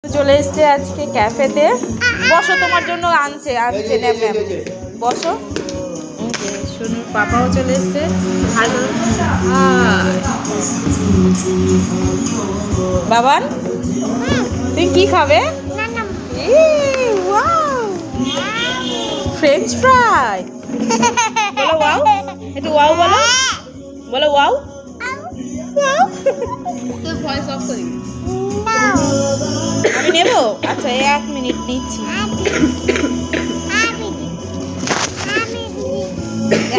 চলে এসছে আজকে ক্যাফেতে। বসো, তোমার জন্য আনছে ন্যাম ন্যাম, বসো। শুনুন পাপাও চলে এসছে। বাবান, তুমি কি খাবে? French fry. বলো ওয়াও, একটু ওয়াও বলো, বলো ওয়াও। ভয়েস অফ করি আমি নেব। আচ্ছা 1 মিনিট নিচ্ছি।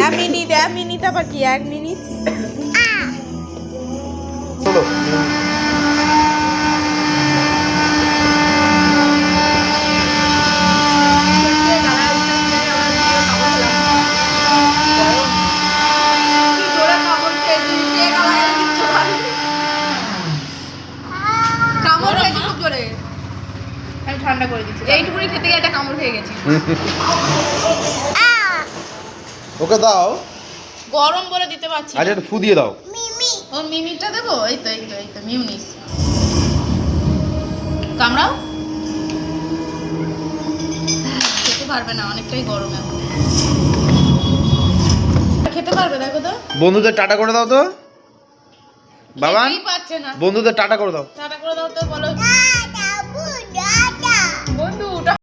1 মিনিট আবার কি 1 মিনিট? ঠান্ডা করে দিচ্ছি, এইটুকুনি খেতে গিয়ে একটা কামড় খেয়ে গেছি। ওকে দাও, গরম বলে দিতে পারছি। আচ্ছা একটু ফু দিয়ে দাও। ও মিমিটা দেবো, এই তো মিউনিস। কামড়াও, খেতে পারবে না, অনেকটাই গরম এখন। খেতে পারবে, দেখো তো। বন্ধুদের টাটা করে দাও তো বাবা, খেতেই পারছে না। বন্ধুদের টাটা করে দাও। টাটা করে দাও তো, বলো।